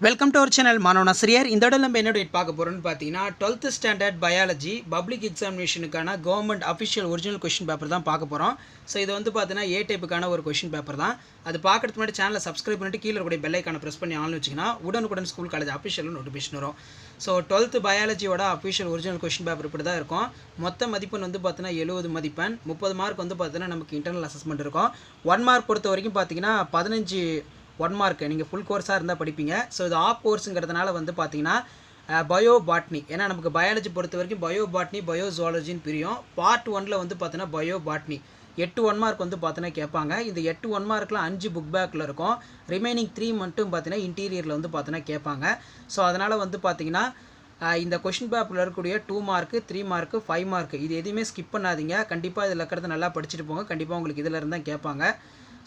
Welcome to our channel மாணவன் ஆசிரியர். இந்த இடம் நம்ம என்ன டேட் பார்க்க போகிறோம்னு பார்த்தீங்கன்னா 12th ஸ்டாண்டர்ட் பயாலஜி பப்ளிக் எக்ஸாமினேஷனுக்கான government official original question paper தான் பார்க்க போகிறோம். ஸோ இது வந்து பார்த்தீங்கன்னா ஏ டைப்புக்கான ஒரு கொஷின் பேப்பர் தான். அது பார்க்கறதுக்கு முன்னாடி சேனலை சப்ஸ்கிரைப் பண்ணிட்டு கீழே இருக்கக்கூடிய பெல் ஐக்கானை ப்ரெஸ் பண்ணி ஆன் வச்சிங்கன்னா உடனுக்குடன் ஸ்கூல் காலேஜ் அஃபிஷியல் நோட்டிஃபிகேஷன் வரும். ஸோ 12th பயாலஜியோட அஃபிஷியல் ஒரிஜினல் கொஷின் பேப்பர் இப்படி தான் இருக்கும். மொத்த மதிப்பெண் வந்து பார்த்தீங்கன்னா 70 மதிப்பெண், 30 மார்க் வந்து பார்த்தீங்கன்னா நமக்கு இன்டர்னல் அசஸ்மெண்ட் இருக்கும். 1 மார்க் பொறுத்த வரைக்கும் பார்த்தீங்கன்னா 15 1 மார்க் நீங்கள் ஃபுல் கோர்ஸாக இருந்தால் படிப்பீங்க. ஸோ இது ஆஃப் கோர்ஸுங்கிறதுனால வந்து பார்த்தீங்கன்னா பயோ பாட்னி, ஏன்னா நமக்கு பயாலஜி பொறுத்த வரைக்கும் பயோ பாட்னி பயோ ஜுவாலஜின்னு பிரியும். பார்ட் 1ல் வந்து பார்த்தீங்கன்னா பயோ பாட்னி 8 1 மார்க் வந்து பார்த்தீங்கன்னா கேட்பாங்க. இந்த 8 1 மார்க்கில் 5 புக் பேக்கில் இருக்கும். ரிமைனிங் 3 மட்டும் பார்த்தீங்கன்னா இன்டீரியரில் வந்து பார்த்தீங்கன்னா கேட்பாங்க. ஸோ அதனால் வந்து பார்த்தீங்கன்னா இந்த கொஷின் பேப்பரில் இருக்கக்கூடிய 2 மார்க்கு 3 மார்க்கு 5 மார்க்கு இது எதுவுமே ஸ்கிப் பண்ணாதீங்க. கண்டிப்பாக இதில் இருக்கிறத நல்லா படிச்சுட்டு போங்க. கண்டிப்பாக உங்களுக்கு இதில் இருந்தால் கேட்பாங்க.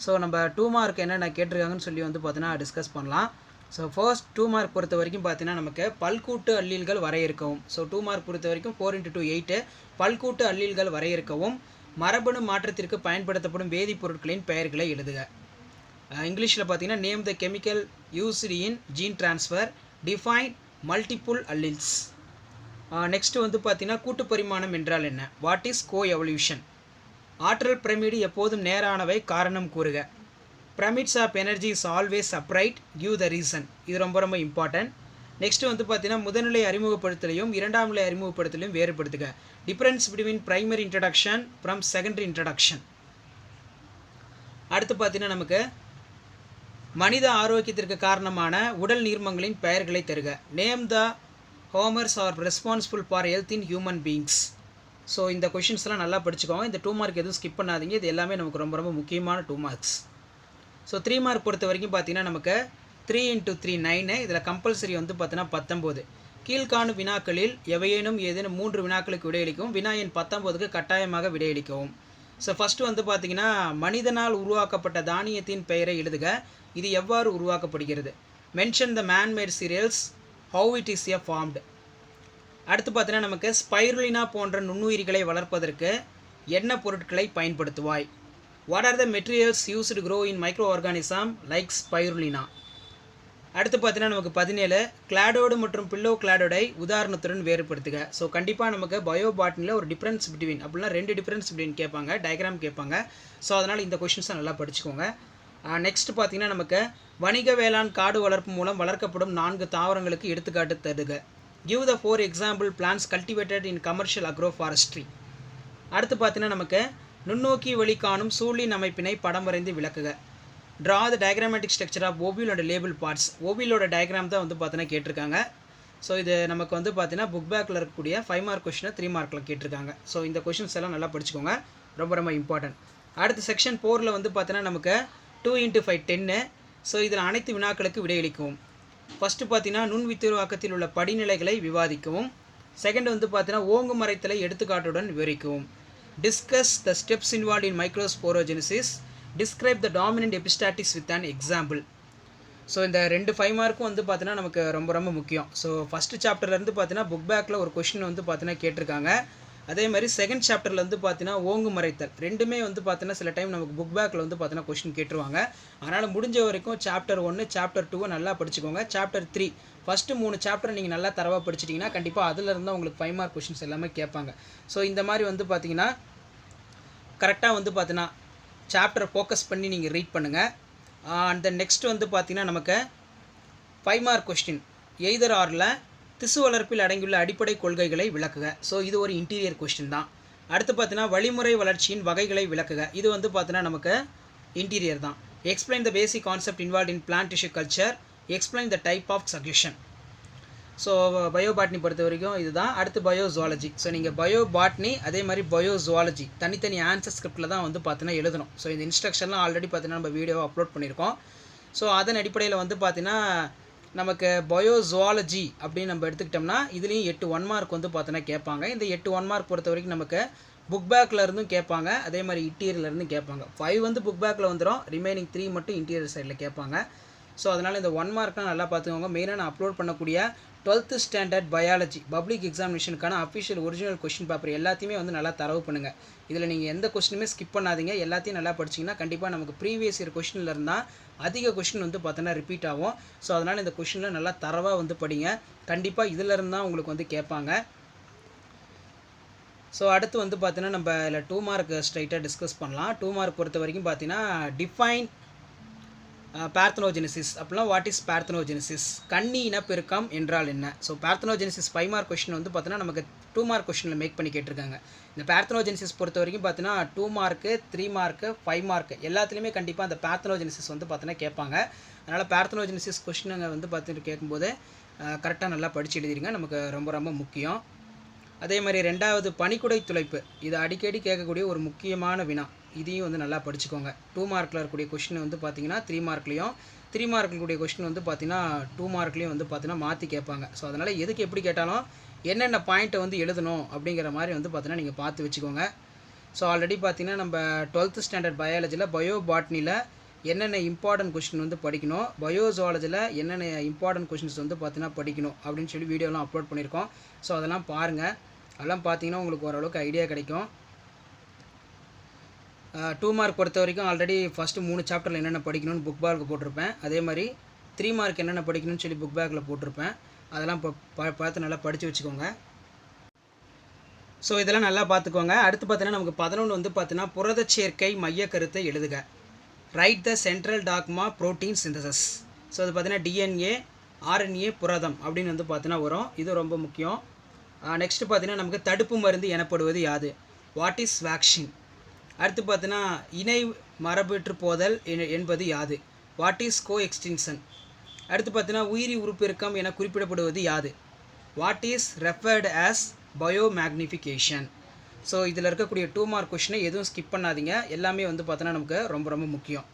ஸோ நம்ம 2 மார்க் என்னென்ன கேட்டிருக்காங்கன்னு சொல்லி வந்து பார்த்தீங்கன்னா டிஸ்கஸ் பண்ணலாம். ஸோ ஃபர்ஸ்ட் 2 மார்க் பொறுத்த வரைக்கும் பார்த்தீங்கன்னா நமக்கு பல்கூட்டு அல்லீல்கள் வரையறுக்கவும். ஸோ 2 மார்க் பொறுத்த வரைக்கும் 4 × 2 8 பல்கூட்டு அல்லீல்கள் வரையறுக்கவும். மரபணு மாற்றத்திற்கு பயன்படுத்தப்படும் வேதிப்பொருட்களின் பெயர்களை எழுதுக. இங்கிலீஷில் பார்த்தீங்கன்னா name the chemical used in gene transfer, define multiple alleles. Next வந்து பார்த்தீங்கன்னா கூட்டு பரிமாணம் என்றால் என்ன, வாட் இஸ் கோ எவல்யூஷன். ஆற்றல் பிரமிடு எப்போதும் நேரானவை, காரணம் கூறுக. Pyramids of energy is always upright, give the reason. இது ரொம்ப ரொம்ப இம்பார்ட்டன்ட். நெக்ஸ்ட் வந்து பார்த்தீங்கன்னா முதல்நிலை அறிமுகப்படுத்தலையும் இரண்டாம் நிலை அறிமுகப்படுத்தலையும் வேறுபடுத்துக. Difference between primary introduction from secondary introduction. அடுத்து பார்த்தீங்கன்னா நமக்கு மனித ஆரோக்கியத்திற்கு காரணமான உடல் நீர்மங்களின் பெயர்களை தருக. Name the Homer's are responsible for health in human beings. So இந்த கொஷின்ஸ்லாம் நல்லா படிச்சுக்கோங்க. இந்த 2 மார்க் எதுவும் ஸ்கிப் பண்ணாதீங்க. இது எல்லாமே நமக்கு ரொம்ப ரொம்ப முக்கியமான 2 மார்க்ஸ். ஸோ 3 மார்க் பொறுத்த வரைக்கும் பார்த்தீங்கன்னா நமக்கு 3 × 3 9. இதில் கம்பல்சரி வந்து பார்த்தீங்கன்னா 19. கீழ்காணும் வினாக்களில் எவையேனும் ஏதேனும் 3 வினாக்களுக்கு விடையளிக்கவும். வினா எண் 19க்கு கட்டாயமாக விடையளிக்கவும். ஸோ ஃபஸ்ட்டு வந்து பார்த்தீங்கன்னா மனிதனால் உருவாக்கப்பட்ட தானியத்தின் பெயரை எழுதுக. இது எவ்வாறு உருவாக்கப்படுகிறது. Mention the manmade cereals, how it is formed. அடுத்து பார்த்தீங்கன்னா நமக்கு ஸ்பைருலினா போன்ற நுண்ணுயிரிகளை வளர்ப்பதற்கு என்ன பொருட்களை பயன்படுத்துவாய். What are the materials used grow in microorganism like spirulina. அடுத்து பார்த்தீங்கன்னா நமக்கு 17 கிளாடோடு மற்றும் பில்லோ கிளாடோடை உதாரணத்துடன் வேறுபடுத்துக. ஸோ கண்டிப்பாக நமக்கு பயோ பாட்னியில் ஒரு டிஃப்ரென்ஸ் பிட்வீன் அப்படின்னா 2 டிஃப்ரென்ஸ் பிட்வீன் கேட்பாங்க, டயக்ராம் கேட்பாங்க. ஸோ அதனால் இந்த கொஷின்ஸை நல்லா படிச்சுக்கோங்க. நெக்ஸ்ட் பார்த்தீங்கன்னா நமக்கு வணிக வேளாண் காடு வளர்ப்பு மூலம் வளர்க்கப்படும் 4 தாவரங்களுக்கு எடுத்துக்காட்டு தருக. Give the 4 example plants cultivated in commercial agroforestry. அடுத்து பார்த்தீங்கன்னா நமக்கு நுண்ணோக்கி வழி காணும் சூழின் அமைப்பினை படம் வரைந்து விளக்குக. Draw the diagrammatic structure of ovule and label parts. ஓவியலோட டயக்ராம் தான் வந்து பார்த்தீங்கன்னா கேட்டிருக்காங்க. ஸோ இது நமக்கு வந்து பார்த்தீங்கன்னா புக் பேக்கில் இருக்கக்கூடிய 5 மார்க் கொஷினை 3 மார்க்கில் கேட்டிருக்காங்க. ஸோ இந்த கொஷின்ஸ் எல்லாம் நல்லா படிச்சுக்கோங்க, ரொம்ப ரொம்ப இம்பார்ட்டன்ட். அடுத்து செக்ஷன் 4ல் வந்து பார்த்தீங்கன்னா நமக்கு 2 × 5 10. ஸோ இதில் அனைத்து வினாக்களுக்கு விடையளிக்கவும். ஃபஸ்ட்டு பார்த்தீங்கன்னா நுண் வித்திருவாக்கத்தில் உள்ள படிநிலைகளை விவாதிக்கவும். செகண்ட் வந்து பார்த்தீங்கன்னா ஓங்கு மறைத்தலை எடுத்துக்காட்டுடன் விவரிக்கவும். Discuss the steps involve in microsporogenesis. Describe the dominant epistatics with an example. So இந்த 2 5 மார்க்கும் வந்து பார்த்தீங்கன்னா நமக்கு ரொம்ப ரொம்ப முக்கியம். ஸோ ஃபஸ்ட்டு சாப்டர்லேருந்து பார்த்தீங்கன்னா புக் பேக்கில் ஒரு கொஷின் வந்து பார்த்தீங்கன்னா கேட்டிருக்காங்க. அதே மாதிரி செகண்ட் சாப்டரில் வந்து பார்த்தீங்கன்னா ஓங்கு மறைத்தல் ரெண்டுமே வந்து பார்த்தீங்கன்னா சில டைம் நமக்கு புக் பேக்கில் வந்து பார்த்தீங்கன்னா கொஷின் கேட்டுருவாங்க. அதனால் முடிஞ்ச வரைக்கும் சாப்டர் 1 சாப்டர் 2 நல்லா படிச்சுக்கோங்க. சாப்டர் 3 ஃபஸ்ட்டு 3 சாப்டர் நீங்கள் நல்லா தரவாக படிச்சிட்டிங்கன்னா கண்டிப்பாக அதில் இருந்தால் உங்களுக்கு 5 மார்க் கொஷின்ஸ் எல்லாமே கேட்பாங்க. ஸோ இந்த மாதிரி வந்து பார்த்தீங்கன்னா கரெக்டாக வந்து பார்த்தீங்கன்னா சாப்டரை ஃபோக்கஸ் பண்ணி நீங்கள் ரீட் பண்ணுங்கள். அண்ட் தென் நெக்ஸ்ட் வந்து பார்த்தீங்கன்னா நமக்கு 5 மார்க் கொஸ்டின் எய்தர் ஆரில் திசு வளர்ப்பில் அடங்கியுள்ள அடிப்படை கொள்கைகளை விளக்குக. ஸோ இது ஒரு இன்டீரியர் கொஸ்டின் தான். அடுத்து பார்த்தீங்கன்னா வழிமுறை வளர்ச்சியின் வகைகளை விளக்குக. இது வந்து பார்த்தீங்கன்னா நமக்கு இன்டீரியர் தான். Explain the basic concept involve in plant tissue culture. Explain the type of suction. So bio botany பொறுத்த வரைக்கும் இதுதான். அடுத்து பயோ ஜுவாலஜி. ஸோ நீங்கள் பயோ பாட்னி அதே மாதிரி பயோ ஜுவாலஜி தனித்தனி ஆன்சர் ஸ்கிரிப்டில் தான் வந்து பார்த்தீங்கன்னா எழுதணும். ஸோ இந்த இன்ஸ்ட்ரக்ஷன்லாம் ஆல்ரெடி பார்த்தீங்கன்னா நம்ம வீடியோவை அப்லோட் பண்ணியிருக்கோம். ஸோ அதன் அடிப்படையில் வந்து பார்த்தீங்கன்னா நமக்கு பயோ ஜுவாலஜி அப்படின்னு நம்ம எடுத்துக்கிட்டோம்னா இதுலேயும் 8 1 மார்க் வந்து பார்த்தோன்னா கேட்பாங்க. இந்த 8 1 மார்க் பொறுத்த வரைக்கும் நமக்கு புக் பேக்கில் இருந்தும் கேட்பாங்க, அதே மாதிரி இன்டீரியர்லேருந்தும் கேட்பாங்க. 5 வந்து புக் பேக்கில் வந்துடும், ரிமைனிங் 3 மட்டும் இன்டீரியர் சைடில் கேட்பாங்க. ஸோ அதனால் இந்த 1 மார்க்லாம் நல்லா பார்த்துக்கோங்க. மெயினாக நான் அப்லோட் பண்ணக்கூடிய 12th ஸ்டாண்டர்ட் பயாலஜி பப்ளிக் எக்ஸாமினேஷனுக்கான அஃபிஷியல் ஒரிஜினல் கொஸ்டின் பேப்பர் எல்லாத்தையுமே வந்து நல்லா தரவு பண்ணுங்கள். இதில் நீங்கள் எந்த கொஸ்டினுமே ஸ்கிப் பண்ணாதீங்க. எல்லாத்தையும் நல்லா படிச்சிங்கன்னா கண்டிப்பாக நமக்கு ப்ரீவியஸ் இயர் கொஸ்டினில் இருந்தால் அதிக கொஸ்டின் வந்து பார்த்தோன்னா ரிப்பீட் ஆகும். ஸோ அதனால் இந்த கொஸ்டினில் நல்லா தரவாக வந்து படிங்க. கண்டிப்பாக இதிலேருந்து தான் உங்களுக்கு வந்து கேட்பாங்க. ஸோ அடுத்து வந்து பார்த்தீங்கன்னா நம்ம இதில் 2 மார்க் ஸ்ட்ரைட்டாக டிஸ்கஸ் பண்ணலாம். 2 மார்க் பொறுத்த வரைக்கும் பார்த்தீங்கன்னா டிஃபைன் பார்த்தனோஜெனிசிஸ் அப்படின்னா வாட் இஸ் பார்த்தனோஜெனிசிஸ், கண்ணி இனப்பெருக்கம் என்றால் என்ன. ஸோ பார்த்தனோஜெனிசிஸ் 5 மார்க் கொஸ்டின் வந்து பார்த்தீங்கன்னா நமக்கு 2 மார்க் கொஸ்டினில் மேக் பண்ணி கேட்டிருக்காங்க. இந்த பார்த்தனோஜெனிசிஸ் பொறுத்த வரைக்கும் பார்த்தீங்கன்னா 2 மார்க்கு 3 மார்க்கு 5 மார்க்கு எல்லாத்துலேயுமே கண்டிப்பாக அந்த பார்த்தனோஜெனிசிஸ் வந்து பார்த்தீங்கன்னா கேட்பாங்க. அதனால் பார்த்தனோஜெனிசிஸ் கொஸ்டினுங்க வந்து பார்த்துட்டு கேட்கும்போது கரெக்டாக நல்லா படித்து எழுதிடுங்க, நமக்கு ரொம்ப ரொம்ப முக்கியம். அதே மாதிரி 2வது பனிக்குடை துளைப்பு, இது அடிக்கடி கேட்கக்கூடிய ஒரு முக்கியமான வினா, இதையும் வந்து நல்லா படிச்சுக்கோங்க. 2 மார்க்கில் இருக்கக்கூடிய கொஸ்டின் வந்து பார்த்தீங்கன்னா 3 மார்க்லேயும் 3 மார்க்கில் கூடிய கொஸ்டின் வந்து பார்த்தீங்கன்னா 2 மார்க்லேயும் வந்து பார்த்தீங்கன்னா மாற்றி கேட்பாங்க. ஸோ அதனால் எதுக்கு எப்படி கேட்டாலும் என்னென்ன பாயிண்ட்டை வந்து எழுதணும் அப்படிங்கிற மாதிரி வந்து பார்த்தீங்கன்னா நீங்கள் பார்த்து வச்சுக்கோங்க. ஸோ ஆல்ரெடி பார்த்தீங்கன்னா நம்ம 12th ஸ்டாண்டர்ட் பயாலஜியில் பயோ பாட்னியில் என்னென்ன இம்பார்ட்டன்ட் கொஸ்டின் வந்து படிக்கணும், பயோஜுவாலஜியில் என்னென்ன இம்பார்ட்டன்ட் கொஸ்டின்ஸ் வந்து பார்த்தீங்கன்னா படிக்கணும் அப்படின்னு சொல்லி வீடியோலாம் அப்லோட் பண்ணியிருக்கோம். ஸோ அதெல்லாம் பாருங்கள். அதெல்லாம் பார்த்தீங்கன்னா உங்களுக்கு ஓரளவுக்கு ஐடியா கிடைக்கும். 2 மார்க் பொறுத்த வரைக்கும் ஆல்ரெடி ஃபஸ்ட்டு 3 சாப்டரில் என்னென்ன படிக்கணும்னு புக் பேக்கில் போட்டிருப்பேன். அதே மாதிரி 3 மார்க் என்னென்ன படிக்கணும்னு சொல்லி புக் பேக்கில் போட்டிருப்பேன். அதெல்லாம் இப்போ பார்த்து நல்லா படித்து வச்சுக்கோங்க. ஸோ இதெல்லாம் நல்லா பார்த்துக்கோங்க. அடுத்து பார்த்தீங்கன்னா நமக்கு 11 வந்து பார்த்தீங்கன்னா புரத சேர்க்கை மைய கருத்தை எழுதுக, write the central dogma protein synthesis. So அது பார்த்தீங்கன்னா டிஎன்ஏ ஆர்என்ஏ புரதம் அப்படின்னு வந்து பார்த்தீங்கன்னா வரும். இது ரொம்ப முக்கியம். நெக்ஸ்ட்டு பார்த்தீங்கன்னா நமக்கு தடுப்பு மருந்து எனப்படுவது யாது, வாட் இஸ் வேக்சின். அடுத்து பார்த்தீங்கன்னா இணை மரபற்று போதல் என்பது யாது, வாட் இஸ் கோ எக்ஸ்டிங்ஷன். அடுத்து பார்த்தீங்கன்னா உயிரி உருப்பெருக்கம் என குறிப்பிடப்படுவது யாது, what is referred as biomagnification. So இதில் இருக்கக்கூடிய 2 மார்க் கொஸ்டினை எதுவும் ஸ்கிப் பண்ணாதீங்க, எல்லாமே வந்து பார்த்தோன்னா நமக்கு ரொம்ப ரொம்ப முக்கியம்.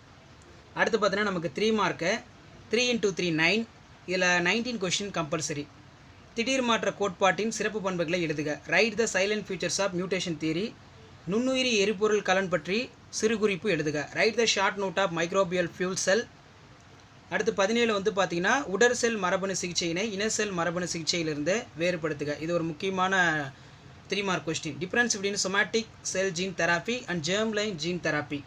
அடுத்து பார்த்தீங்கன்னா நமக்கு 3 மார்க்கு 3 × 3 9, இதில் 19 கொஸ்டின் கம்பல்சரி. திடீர் மாற்ற கோட்பாட்டின் சிறப்பு பண்புகளை எழுதுக, write the silent futures of mutation theory. நுண்ணுயிரி எரிபொருள் கலன் பற்றி சிறு குறிப்பு எழுதுக, write the short note of microbial fuel cell. அடுத்து 17 வந்து பார்த்தீங்கன்னா உடற் செல் மரபணு சிகிச்சையினை இனசெல் மரபணு சிகிச்சையிலிருந்து வேறுபடுத்துக. இது ஒரு முக்கியமான 3 மார்க் கொஸ்டின். Difference between somatic cell gene therapy and germ line gene therapy.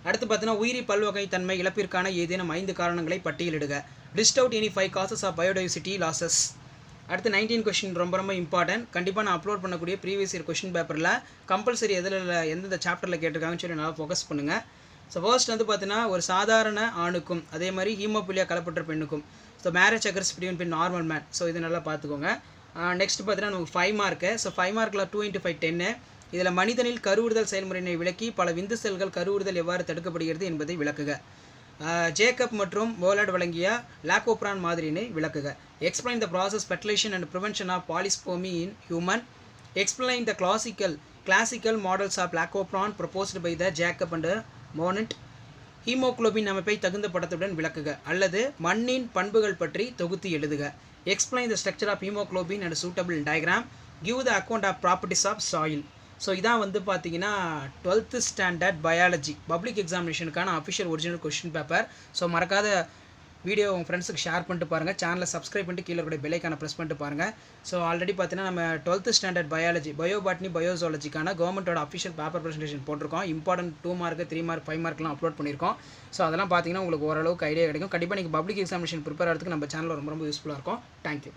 அடுத்து பார்த்தீங்கன்னா உயிரி பல்வகை தன்மை இழப்பிற்கான ஏதேனும் 5 காரணங்களை பட்டியலிடுக, list out any 5 causes of biodiversity losses. அடுத்து 19 கொஸ்டின் ரொம்ப ரொம்ப இம்பார்ட்டன்ட். கண்டிப்பாக நான் அப்லோட் பண்ணக்கூடிய ப்ரீவியஸ் இயர் கொஸ்டின் பேப்பரில் கம்பல்சரி எந்தெந்த சாப்டரில் கேட்டிருக்காங்கன்னு சொல்லி நல்லா ஃபோக்கஸ் பண்ணுங்கள். ஸோ ஃபர்ஸ்ட் வந்து பார்த்தீங்கன்னா ஒரு சாதாரண ஆணுக்கும் அதே மாதிரி ஹீமோபிலியா கலப்பற்ற பெண்ணுக்கும், so marriage occurs between normal man. So இது நல்லா பார்த்துக்கோங்க. நெக்ஸ்ட் பார்த்தீங்கன்னா நமக்கு 5 மார்க்கு. ஸோ 5 மார்க்கில் 2 × 5 10. இதில் மனிதனில் கருவுறுதல் செயல்முறையினை விளக்கி பல விந்து செல்கள் கருவுறுதல் எவ்வாறு தடுக்கப்படுகிறது என்பதை விளக்குக. ஜேக்கப் மற்றும் மோலட் வழங்கிய லாக்கோப்ரான் மாதிரியினை விளக்குக. Explain the process fertilization and prevention of polyspermy in human. Explain the classical models of lac operon proposed by the Jacob and Monod. Haemoglobin அமைப்பை தகுந்த படத்துடன் விளக்குக அல்லது மண்ணின் பண்புகள் பற்றி தொகுத்து எழுதுக. Explain the structure of haemoglobin and suitable diagram. Give the account of properties of soil. So இதான் வந்து பார்த்தீங்கன்னா 12th ஸ்டாண்டர்ட் பயாலஜி பப்ளிக் எக்ஸாமினேஷனுக்கான official original question paper. So மறக்காத வீடியோ உங்கள் ஃப்ரெண்ட்ஸுக்கு ஷேர் பண்ணிட்டு பாருங்கள், சேனலை சப்ஸ்கிரைப் பண்ணிட்டு கீழே கூட பெல்லைக்கான ப்ரெஸ் பண்ணிட்டு பாருங்கள். ஸோ ஆல்ரெடி பார்த்தீங்கன்னா நம்ம 12th ஸ்டாண்டர்ட் பயாலஜி பயோபாட்னி பயோஜுவாலஜிக்கான கவர்மெண்ட்டோட அஃபிஷியல் பேப்பர் ப்ரெசன்டேஷன் போட்டிருக்கோம். இம்பார்ட்டன்ட் 2 மார்க் 3 மார்க் 5 மார்க்லாம் அப்லோட் பண்ணியிருக்கோம். ஸோ அதெல்லாம் பார்த்தீங்கன்னா உங்களுக்கு ஓரளவுக்கு ஐடியா கிடைக்கும். கண்டிப்பாக நீங்கள் பப்ளிக் எக்ஸாமினேஷன் ப்ரிப்பேர் ஆகிறதுக்கு நம்ம சேனலில் ரொம்ப ரொம்ப யூஸ்ஃபுல்லாக இருக்கும். தேங்க்யூ.